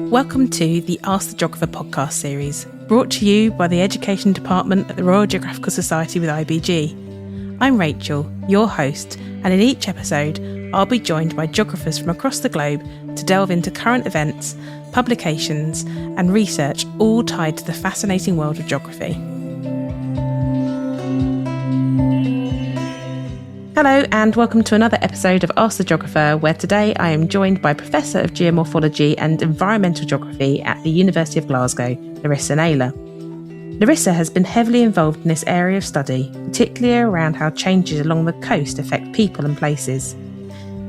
Welcome to the Ask the Geographer podcast series, brought to you by the Education Department at the Royal Geographical Society with IBG. I'm Rachel, your host, and in each episode, I'll be joined by geographers from across the globe to delve into current events, publications, and research, all tied to the fascinating world of geography. Hello and welcome to another episode of Ask the Geographer, where today I am joined by Professor of Geomorphology and Environmental Geography at the University of Glasgow, Larissa Naylor. Larissa has been heavily involved in this area of study, particularly around how changes along the coast affect people and places.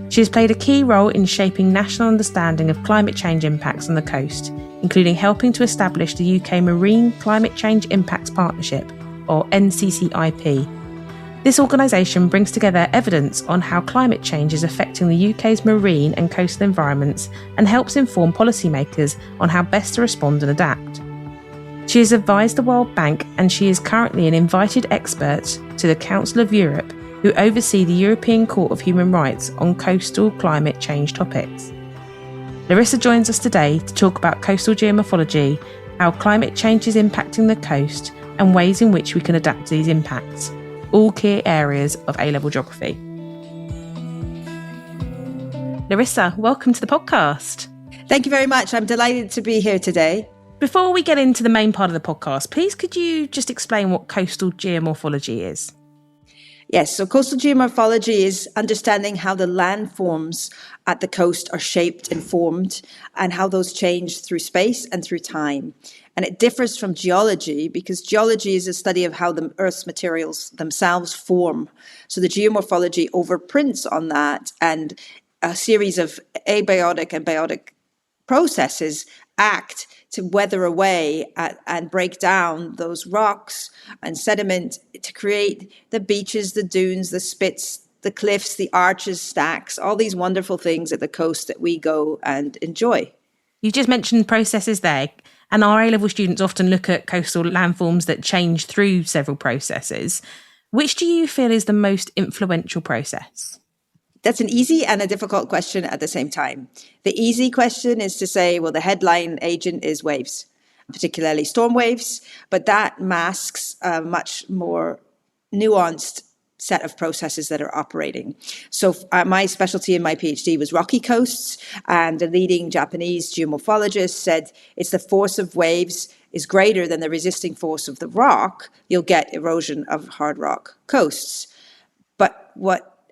She has played a key role in shaping national understanding of climate change impacts on the coast, including helping to establish the UK Marine Climate Change Impacts Partnership, or NCCIP. This organisation brings together evidence on how climate change is affecting the UK's marine and coastal environments and helps inform policymakers on how best to respond and adapt. She has advised the World Bank, and she is currently an invited expert to the Council of Europe, who oversee the European Court of Human Rights on coastal climate change topics. Larissa joins us today to talk about coastal geomorphology, how climate change is impacting the coast, and ways in which we can adapt to these impacts, all key areas of A-level geography. Larissa, welcome to the podcast. Thank you very much. I'm delighted to be here today. Before we get into the main part of the podcast, please could you just explain what coastal geomorphology is? Yes, so coastal geomorphology is understanding how the landforms at the coast are shaped and formed and how those change through space and through time. And it differs from geology because geology is a study of how the Earth's materials themselves form. So the geomorphology overprints on that, and a series of abiotic and biotic processes act to weather away and break down those rocks and sediment to create the beaches, the dunes, the spits, the cliffs, the arches, stacks, all these wonderful things at the coast that we go and enjoy. You just mentioned processes there, and our A-level students often look at coastal landforms that change through several processes. Which do you feel is the most influential process? That's an easy and a difficult question at the same time. The easy question is to say, well, the headline agent is waves, particularly storm waves, but that masks a much more nuanced set of processes that are operating. So my specialty in my PhD was rocky coasts, and a leading Japanese geomorphologist said it's the force of waves is greater than the resisting force of the rock, you'll get erosion of hard rock coasts.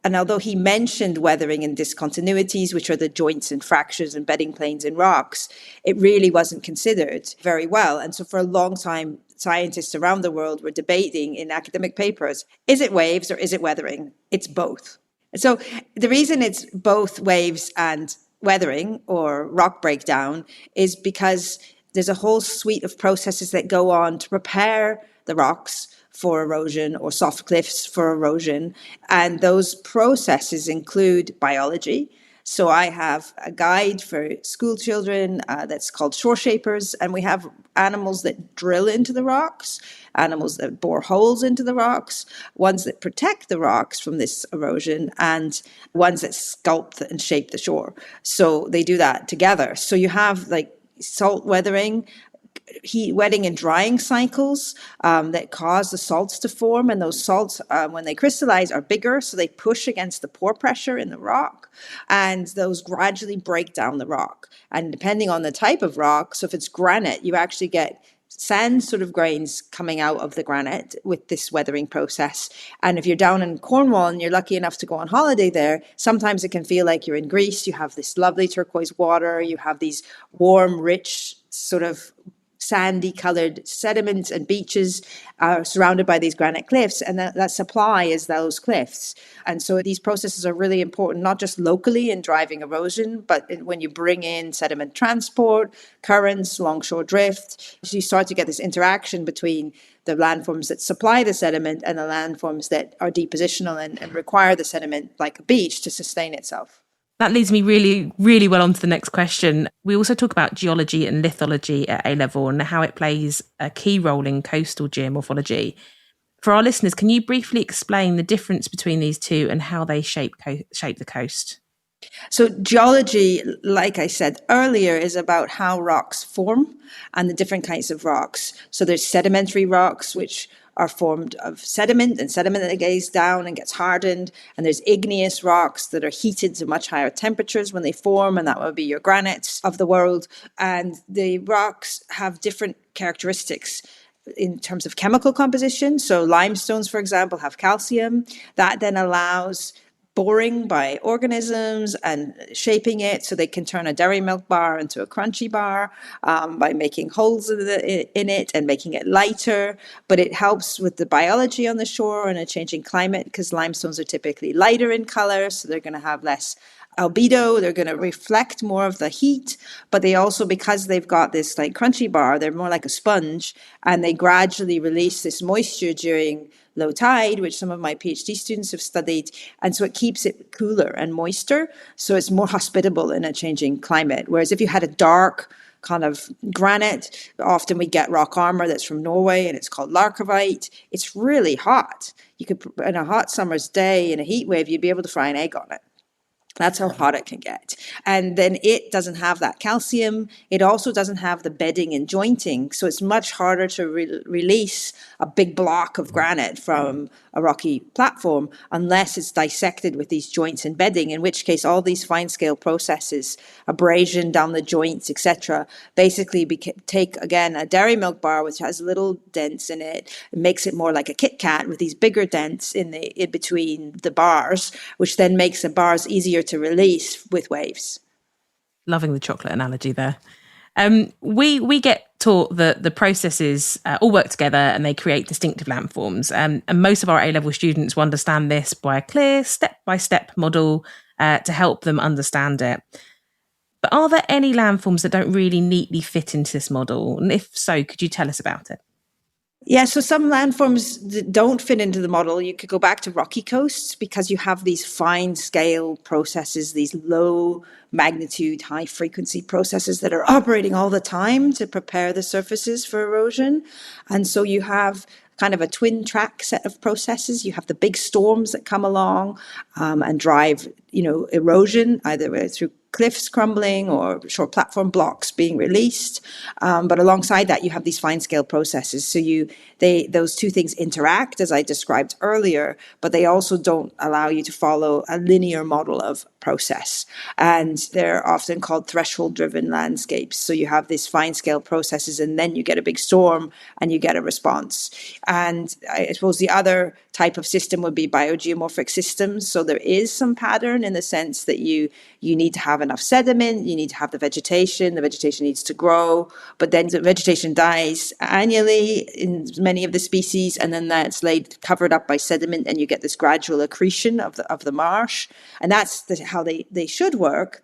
And although he mentioned weathering and discontinuities, which are the joints and fractures and bedding planes in rocks, it really wasn't considered very well. And so for a long time, scientists around the world were debating in academic papers, is it waves or is it weathering? It's both. So the reason it's both waves and weathering or rock breakdown is because there's a whole suite of processes that go on to prepare the rocks for erosion or soft cliffs for erosion. And those processes include biology. So I have a guide for school children that's called shore shapers. And we have animals that drill into the rocks, animals that bore holes into the rocks, ones that protect the rocks from this erosion, and ones that sculpt and shape the shore. So they do that together. So you have like salt weathering, heat wetting and drying cycles that cause the salts to form, and those salts when they crystallize are bigger, so they push against the pore pressure in the rock, and those gradually break down the rock. And depending on the type of rock, so if it's granite, you actually get sand sort of grains coming out of the granite with this weathering process. And if you're down in Cornwall and you're lucky enough to go on holiday there, sometimes it can feel like you're in Greece. You have this lovely turquoise water, you have these warm, rich sort of sandy colored sediments and beaches are surrounded by these granite cliffs, and that supply is those cliffs. And so these processes are really important, not just locally in driving erosion, but when you bring in sediment transport, currents, longshore drift, you start to get this interaction between the landforms that supply the sediment and the landforms that are depositional and require the sediment, like a beach, to sustain itself. That leads me really, really well on to the next question. We also talk about geology and lithology at A-level and how it plays a key role in coastal geomorphology. For our listeners, can you briefly explain the difference between these two and how they shape the coast? So geology, like I said earlier, is about how rocks form and the different kinds of rocks. So there's sedimentary rocks, which are formed of sediment and sediment that goes down and gets hardened. And there's igneous rocks that are heated to much higher temperatures when they form, and that would be your granites of the world. And the rocks have different characteristics in terms of chemical composition. So limestones, for example, have calcium. That then allows boring by organisms and shaping it so they can turn a dairy milk bar into a crunchy bar by making holes in it and making it lighter. But it helps with the biology on the shore and a changing climate because limestones are typically lighter in color, so they're going to have less albedo, they're going to reflect more of the heat, but they also, because they've got this like crunchy bar, they're more like a sponge, and they gradually release this moisture during low tide, which some of my PhD students have studied, and so it keeps it cooler and moister, so it's more hospitable in a changing climate. Whereas if you had a dark kind of granite, often we get rock armor that's from Norway and it's called larkavite. It's really hot. You could, in a hot summer's day in a heat wave, you'd be able to fry an egg on it. That's how hot it can get. And then it doesn't have that calcium. It also doesn't have the bedding and jointing. So it's much harder to release a big block of granite from a rocky platform unless it's dissected with these joints and bedding, in which case all these fine scale processes, abrasion down the joints, etc., basically take, again, a dairy milk bar, which has little dents in it, makes it more like a Kit Kat with these bigger dents in between the bars, which then makes the bars easier to release with waves. Loving the chocolate analogy there. We get taught that the processes all work together and they create distinctive landforms. And most of our A-level students will understand this by a clear step-by-step model to help them understand it. But are there any landforms that don't really neatly fit into this model? And if so, could you tell us about it? Yeah, so some landforms that don't fit into the model, you could go back to rocky coasts because you have these fine scale processes, these low magnitude, high frequency processes that are operating all the time to prepare the surfaces for erosion. And so you have kind of a twin track set of processes. You have the big storms that come along and drive, erosion either through cliffs crumbling or short platform blocks being released. But alongside that, you have these fine scale processes. So those two things interact, as I described earlier, but they also don't allow you to follow a linear model of process. And they're often called threshold driven landscapes. So you have these fine scale processes and then you get a big storm and you get a response. And I suppose the other type of system would be biogeomorphic systems. So there is some pattern in the sense that you need to have enough sediment, you need to have the vegetation needs to grow, but then the vegetation dies annually in many of the species, and then that's covered up by sediment, and you get this gradual accretion of the marsh, and that's how they should work.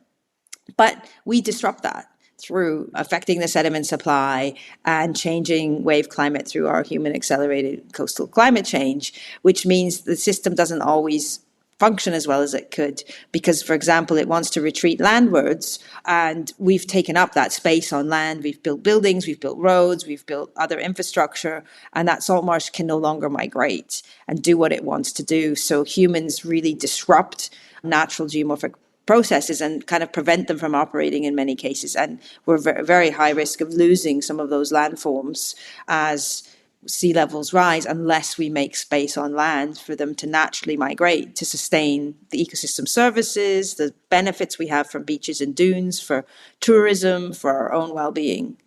But we disrupt that through affecting the sediment supply and changing wave climate through our human accelerated coastal climate change, which means the system doesn't always function as well as it could because, for example, it wants to retreat landwards, and we've taken up that space on land. We've built buildings, we've built roads, we've built other infrastructure, and that salt marsh can no longer migrate and do what it wants to do. So humans really disrupt natural geomorphic processes and kind of prevent them from operating in many cases. And we're very high risk of losing some of those landforms as sea levels rise unless we make space on land for them to naturally migrate to sustain the ecosystem services, the benefits we have from beaches and dunes, for tourism, for our own well-being.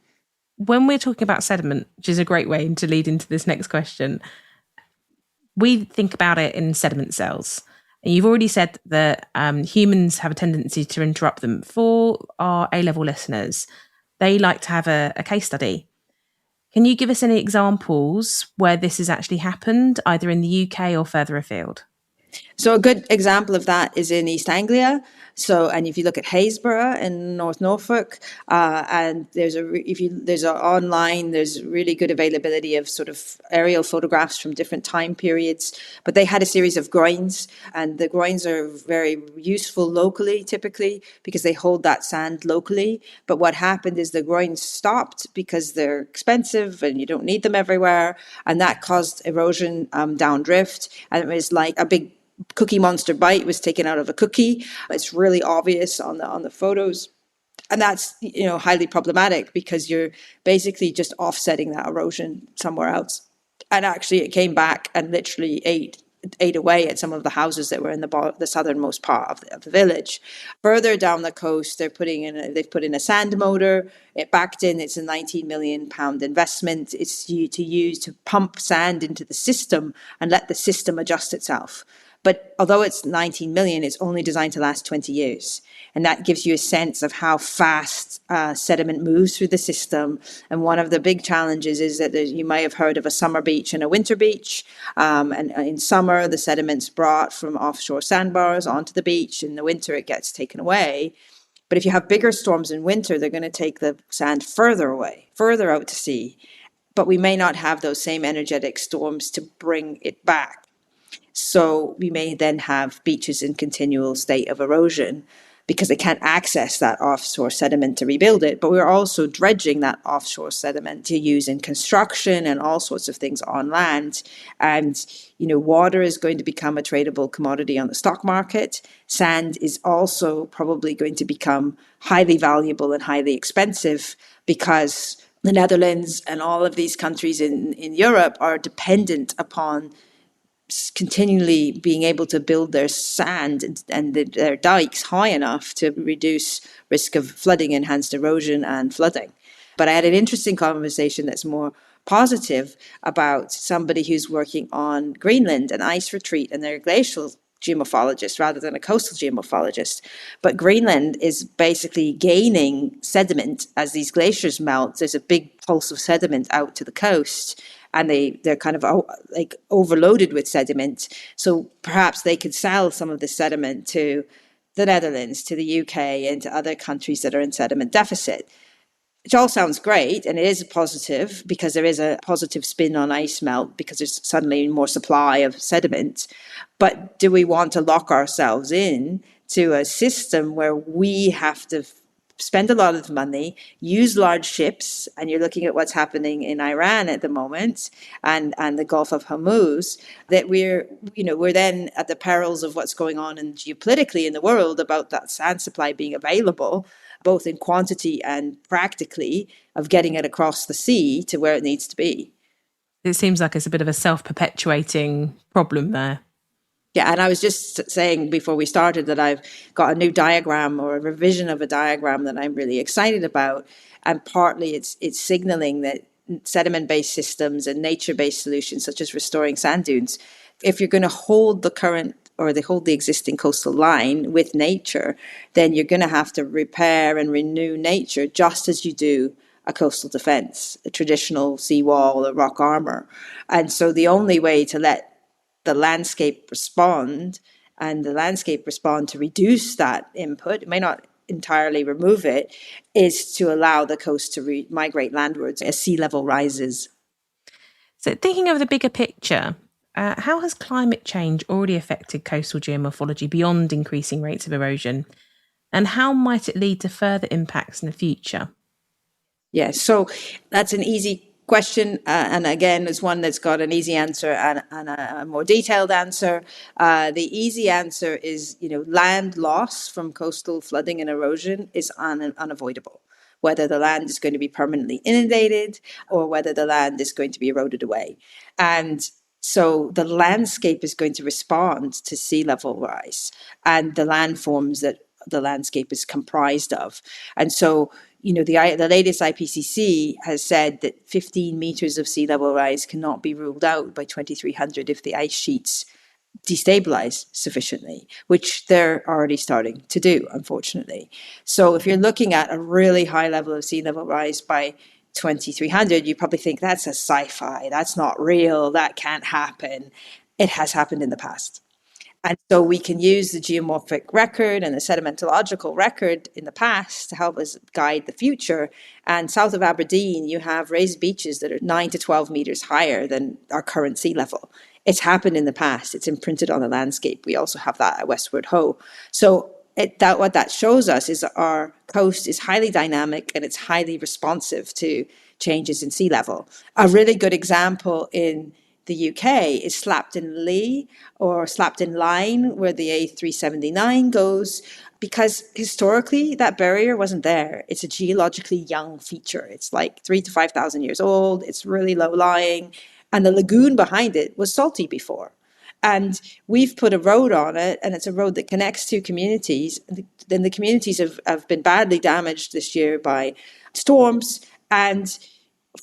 When we're talking about sediment, which is a great way to lead into this next question, we think about it in sediment cells. And you've already said that humans have a tendency to interrupt them. For our A-level listeners, they like to have a case study. Can you give us any examples where this has actually happened, either in the UK or further afield? So a good example of that is in East Anglia. So, and if you look at Haysborough in North Norfolk, and there's online, there's really good availability of sort of aerial photographs from different time periods. But they had a series of groins, and the groins are very useful locally, typically, because they hold that sand locally. But what happened is the groins stopped because they're expensive and you don't need them everywhere, and that caused erosion downdrift, and it was like a big Cookie Monster bite was taken out of a cookie. It's really obvious on the photos. And that's, highly problematic because you're basically just offsetting that erosion somewhere else. And actually it came back and literally ate away at some of the houses that were in the southernmost part of the village. Further down the coast, they've put in a sand motor. It backed in. It's a £19 million investment. It's to use to pump sand into the system and let the system adjust itself. But although it's 19 million, it's only designed to last 20 years. And that gives you a sense of how fast sediment moves through the system. And one of the big challenges is that you might have heard of a summer beach and a winter beach. And in summer, the sediment's brought from offshore sandbars onto the beach. In the winter, it gets taken away. But if you have bigger storms in winter, they're going to take the sand further away, further out to sea. But we may not have those same energetic storms to bring it back. So we may then have beaches in continual state of erosion because they can't access that offshore sediment to rebuild it. But we're also dredging that offshore sediment to use in construction and all sorts of things on land. And, water is going to become a tradable commodity on the stock market. Sand is also probably going to become highly valuable and highly expensive because the Netherlands and all of these countries in Europe are dependent upon continually being able to build their sand and their dikes high enough to reduce risk of flooding, enhanced erosion and flooding. But I had an interesting conversation that's more positive about somebody who's working on Greenland, an ice retreat, and they're a glacial geomorphologist rather than a coastal geomorphologist. But Greenland is basically gaining sediment as these glaciers melt. There's a big pulse of sediment out to the coast. And they're kind of overloaded with sediment. So perhaps they could sell some of the sediment to the Netherlands, to the UK, and to other countries that are in sediment deficit. Which all sounds great, and it is positive because there is a positive spin on ice melt because there's suddenly more supply of sediment. But do we want to lock ourselves in to a system where we have to spend a lot of money, use large ships, and you're looking at what's happening in Iran at the moment and the Gulf of Hormuz, that we're then at the perils of what's going on geopolitically in the world about that sand supply being available, both in quantity and practically, of getting it across the sea to where it needs to be. It seems like it's a bit of a self-perpetuating problem there. Yeah, and I was just saying before we started that I've got a new diagram or a revision of a diagram that I'm really excited about. And partly it's signaling that sediment-based systems and nature-based solutions, such as restoring sand dunes, if you're going to hold the current or they hold the existing coastal line with nature, then you're going to have to repair and renew nature just as you do a coastal defense, a traditional seawall, a rock armor. And so the only way to let the landscape respond and the landscape respond to reduce that input, it may not entirely remove it, is to allow the coast to migrate landwards as sea level rises. So thinking of the bigger picture, how has climate change already affected coastal geomorphology beyond increasing rates of erosion? And how might it lead to further impacts in the future? Yeah, so that's an easy question. And again, it's one that's got an easy answer and a more detailed answer. The easy answer is, land loss from coastal flooding and erosion is unavoidable, whether the land is going to be permanently inundated or whether the land is going to be eroded away. And so the landscape is going to respond to sea level rise and the landforms that the landscape is comprised of. And so, the latest IPCC has said that 15 meters of sea level rise cannot be ruled out by 2300 if the ice sheets destabilize sufficiently, which they're already starting to do, unfortunately. So if you're looking at a really high level of sea level rise by 2300, you probably think that's a sci-fi, that's not real, that can't happen. It has happened in the past. And so we can use the geomorphic record and the sedimentological record in the past to help us guide the future. And south of Aberdeen, you have raised beaches that are 9 to 12 meters higher than our current sea level. It's happened in the past. It's imprinted on the landscape. We also have that at Westward Ho. So what that shows us is our coast is highly dynamic and it's highly responsive to changes in sea level. A really good example in the UK is slapped in Lee or slapped in line where the A379 goes, because historically that barrier wasn't there. It's a geologically young feature. It's like 3,000 to 5,000 years old. It's really low lying. And the lagoon behind it was salty before. And we've put a road on it, and it's a road that connects two communities. Then the communities have been badly damaged this year by storms. And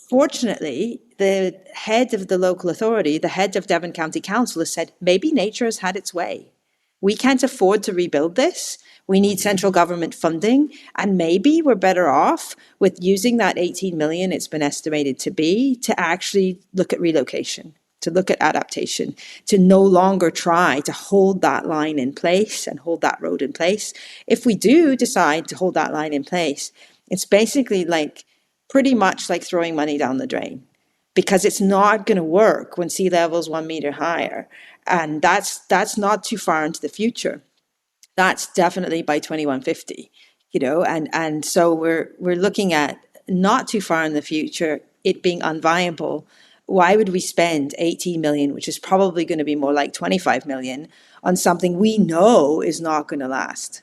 fortunately, the head of the local authority, the head of Devon County Council, has said, maybe nature has had its way. We can't afford to rebuild this. We need central government funding, and maybe we're better off with using that 18 million it's been estimated to be to actually look at relocation, to look at adaptation, to no longer try to hold that line in place and hold that road in place. If we do decide to hold that line in place, it's basically like pretty much like throwing money down the drain, because it's not going to work when sea level's 1 meter higher. And that's not too far into the future. That's definitely by 2150, and so we're looking at not too far in the future, it being unviable. Why would we spend 18 million, which is probably going to be more like 25 million, on something we know is not going to last?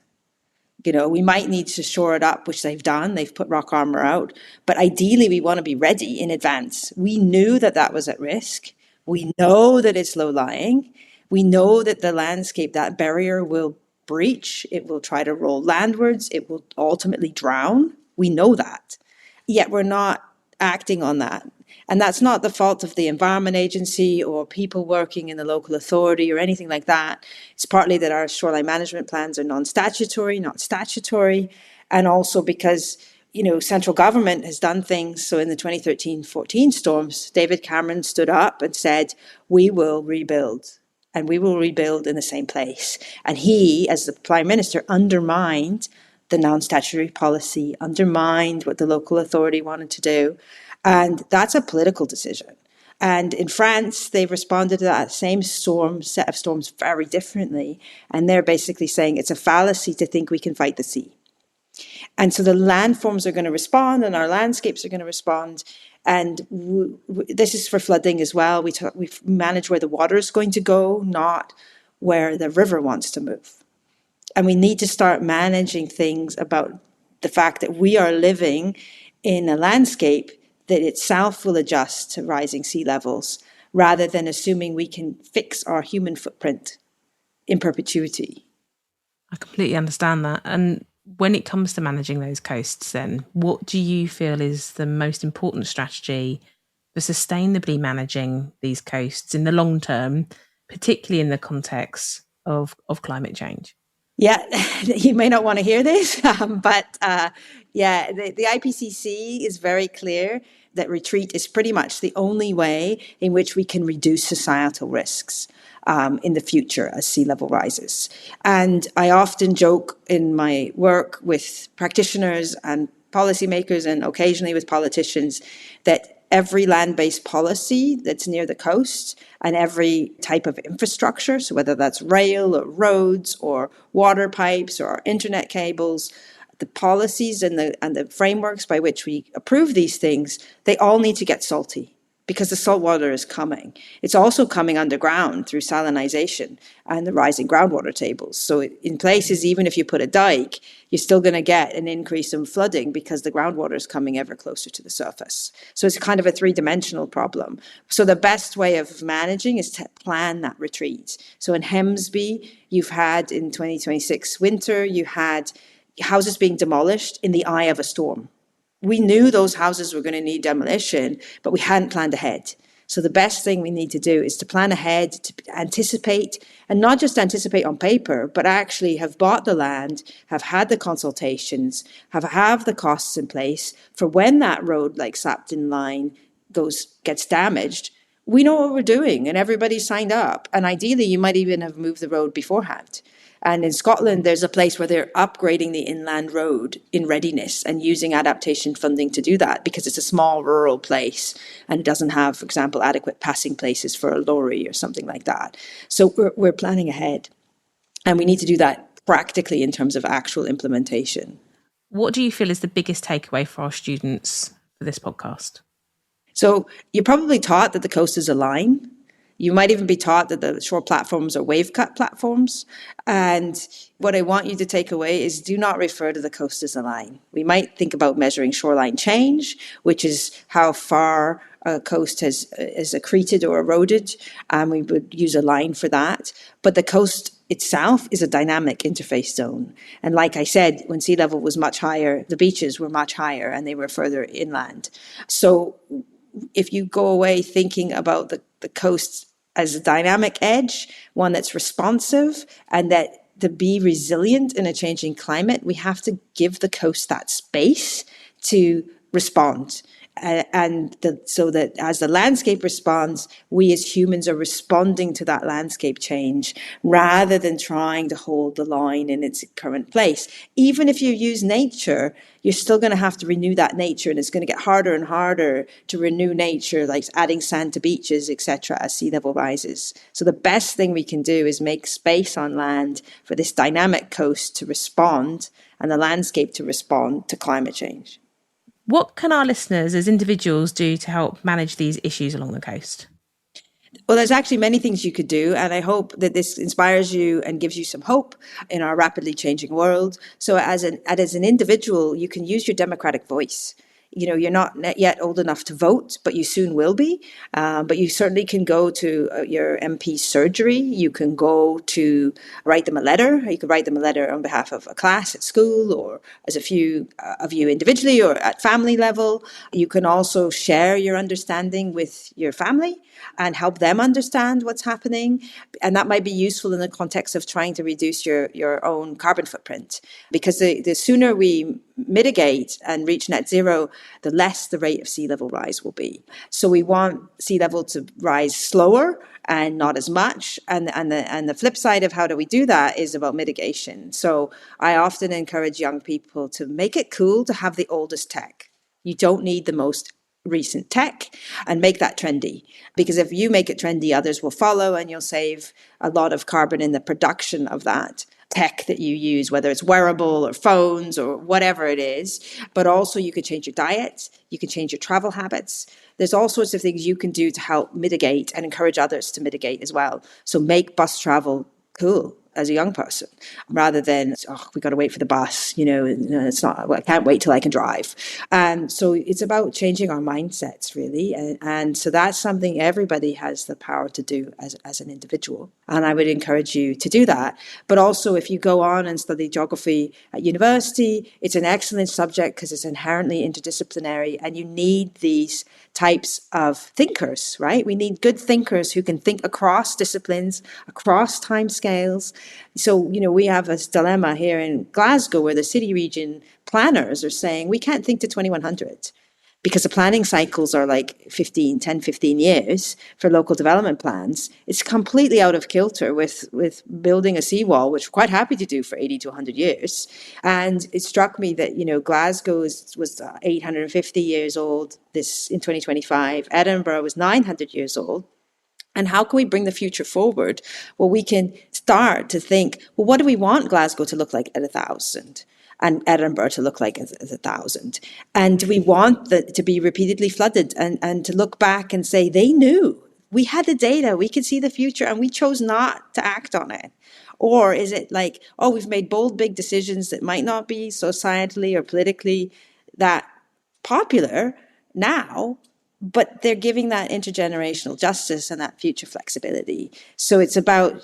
We might need to shore it up, which they've done. They've put rock armor out. But ideally, we want to be ready in advance. We knew that was at risk. We know that it's low-lying. We know that the landscape, that barrier will breach. It will try to roll landwards. It will ultimately drown. We know that. Yet we're not acting on that. And that's not the fault of the Environment Agency or people working in the local authority or anything like that. It's partly that our shoreline management plans are non-statutory, not statutory, and also because, central government has done things. So in the 2013-14 storms, David Cameron stood up and said, we will rebuild, and we will rebuild in the same place. And he, as the Prime Minister, undermined the non-statutory policy, undermined what the local authority wanted to do. And that's a political decision. And in France, they've responded to that same set of storms very differently. And they're basically saying it's a fallacy to think we can fight the sea. And so the landforms are going to respond and our landscapes are going to respond. And this is for flooding as well. We manage where the water is going to go, not where the river wants to move. And we need to start managing things about the fact that we are living in a landscape that itself will adjust to rising sea levels, rather than assuming we can fix our human footprint in perpetuity. I completely understand that. And when it comes to managing those coasts, then, what do you feel is the most important strategy for sustainably managing these coasts in the long term, particularly in the context of climate change? Yeah, you may not want to hear this, but the IPCC is very clear that retreat is pretty much the only way in which we can reduce societal risks in the future as sea level rises. And I often joke in my work with practitioners and policymakers and occasionally with politicians that every land-based policy that's near the coast and every type of infrastructure, so whether that's rail or roads or water pipes or internet cables, the policies and the frameworks by which we approve these things, they all need to get salty because the salt water is coming. It's also coming underground through salinization and the rising groundwater tables. So in places, even if you put a dike, you're still going to get an increase in flooding because the groundwater is coming ever closer to the surface. So it's kind of a three-dimensional problem. So the best way of managing is to plan that retreat. So in Hemsby, you've had in 2026 winter, you had houses being demolished in the eye of a storm. We knew those houses were going to need demolition, but we hadn't planned ahead. So the best thing we need to do is to plan ahead, to anticipate, and not just anticipate on paper, but actually have bought the land, have had the consultations, have the costs in place for when that road, like Sapton Line, gets damaged. We know what we're doing, and everybody's signed up. And ideally, you might even have moved the road beforehand. And in Scotland, there's a place where they're upgrading the inland road in readiness and using adaptation funding to do that because it's a small rural place and it doesn't have, for example, adequate passing places for a lorry or something like that. So we're planning ahead, and we need to do that practically in terms of actual implementation. What do you feel is the biggest takeaway for our students for this podcast? So you're probably taught that the coast is a line. You might even be taught that the shore platforms are wave cut platforms. And what I want you to take away is do not refer to the coast as a line. We might think about measuring shoreline change, which is how far a coast has accreted or eroded. We would use a line for that. But the coast itself is a dynamic interface zone. And like I said, when sea level was much higher, the beaches were much higher and they were further inland. So if you go away thinking about the coast as a dynamic edge, one that's responsive, and that to be resilient in a changing climate, we have to give the coast that space to respond. So that as the landscape responds, we as humans are responding to that landscape change rather than trying to hold the line in its current place. Even if you use nature, you're still going to have to renew that nature, and it's going to get harder and harder to renew nature, like adding sand to beaches, etc., as sea level rises. So the best thing we can do is make space on land for this dynamic coast to respond and the landscape to respond to climate change. What can our listeners as individuals do to help manage these issues along the coast? Well, there's actually many things you could do, and I hope that this inspires you and gives you some hope in our rapidly changing world. So as an individual, you can use your democratic voice. You're not yet old enough to vote, but you soon will be. But you certainly can go to your MP's surgery. You can go to write them a letter. You can write them a letter on behalf of a class at school, or as a few of you individually or at family level. You can also share your understanding with your family and help them understand what's happening. And that might be useful in the context of trying to reduce your own carbon footprint. Because the sooner we mitigate and reach net zero, the less the rate of sea level rise will be. So we want sea level to rise slower and not as much. And the flip side of how do we do that is about mitigation. So I often encourage young people to make it cool to have the oldest tech. You don't need the most recent tech, and make that trendy. Because if you make it trendy, others will follow, and you'll save a lot of carbon in the production of that tech that you use, whether it's wearable or phones or whatever it is. But also you could change your diet, you can change your travel habits. There's all sorts of things you can do to help mitigate and encourage others to mitigate as well. So make bus travel cool as a young person, rather than, we got to wait for the bus, it's not, I can't wait till I can drive. And so it's about changing our mindsets, really. And so that's something everybody has the power to do as an individual. And I would encourage you to do that. But also, if you go on and study geography at university, it's an excellent subject because it's inherently interdisciplinary, and you need these types of thinkers, right? We need good thinkers who can think across disciplines, across timescales. So, we have this dilemma here in Glasgow where the city region planners are saying we can't think to 2100 because the planning cycles are like 15 years for local development plans. It's completely out of kilter with building a seawall, which we're quite happy to do for 80 to 100 years. And it struck me that, Glasgow was 850 years old in 2025. Edinburgh was 900 years old. And how can we bring the future forward? Well, we can start to think, well, what do we want Glasgow to look like at 1,000? And Edinburgh to look like as 1,000. And do we want to be repeatedly flooded and to look back and say, they knew, we had the data, we could see the future, and we chose not to act on it? Or is it like, we've made bold, big decisions that might not be societally or politically that popular now, but they're giving that intergenerational justice and that future flexibility. So it's about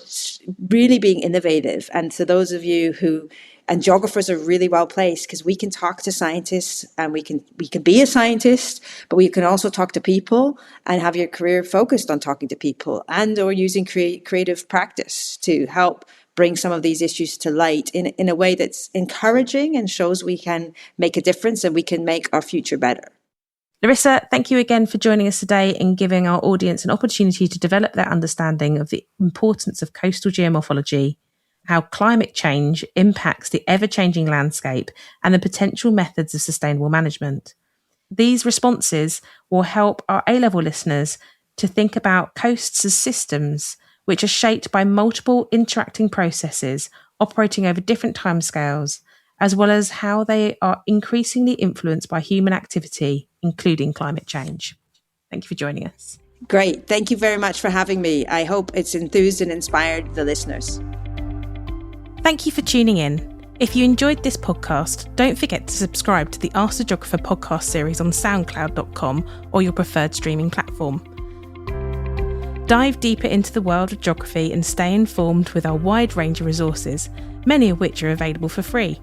really being innovative. And for those of you and geographers are really well placed because we can talk to scientists and we can be a scientist, but we can also talk to people and have your career focused on talking to people and or using creative practice to help bring some of these issues to light in a way that's encouraging and shows we can make a difference and we can make our future better. Larissa, thank you again for joining us today and giving our audience an opportunity to develop their understanding of the importance of coastal geomorphology, how climate change impacts the ever-changing landscape, and the potential methods of sustainable management. These responses will help our A-level listeners to think about coasts as systems which are shaped by multiple interacting processes operating over different timescales, as well as how they are increasingly influenced by human activity, including climate change. Thank you for joining us. Great. Thank you very much for having me. I hope it's enthused and inspired the listeners. Thank you for tuning in. If you enjoyed this podcast, don't forget to subscribe to the Ask the Geographer podcast series on soundcloud.com or your preferred streaming platform. Dive deeper into the world of geography and stay informed with our wide range of resources, many of which are available for free.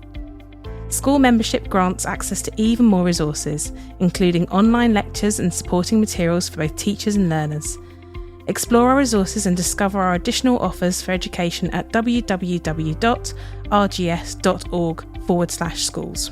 School membership grants access to even more resources, including online lectures and supporting materials for both teachers and learners. Explore our resources and discover our additional offers for education at www.rgs.org/schools.